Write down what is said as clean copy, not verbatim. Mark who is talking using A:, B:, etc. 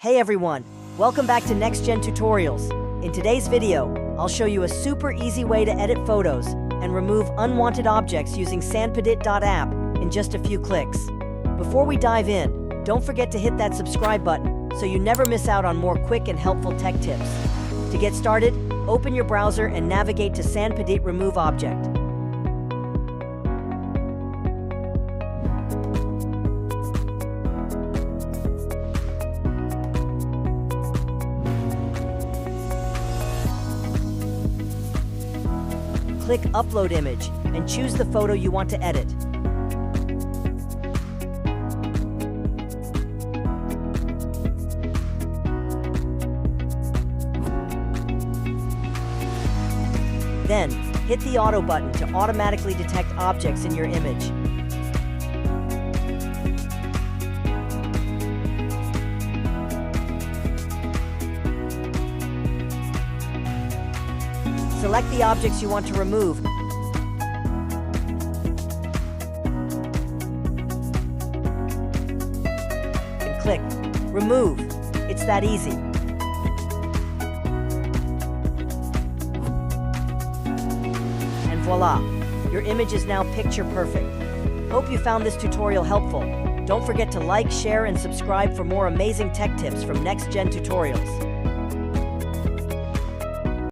A: Hey everyone, welcome back to Next Gen Tutorials. In today's video, I'll show you a super easy way to edit photos and remove unwanted objects using sandpedit.app in just a few clicks. Before we dive in, don't forget to hit that subscribe button so you never miss out on more quick and helpful tech tips. To get started, open your browser and navigate to Sandpedit Remove Object. Click Upload Image and choose the photo you want to edit. Then, hit the Auto button to automatically detect objects in your image. Select the objects you want to remove. And click Remove. It's that easy. And voila! Your image is now picture perfect. Hope you found this tutorial helpful. Don't forget to like, share, and subscribe for more amazing tech tips from Next Gen Tutorials.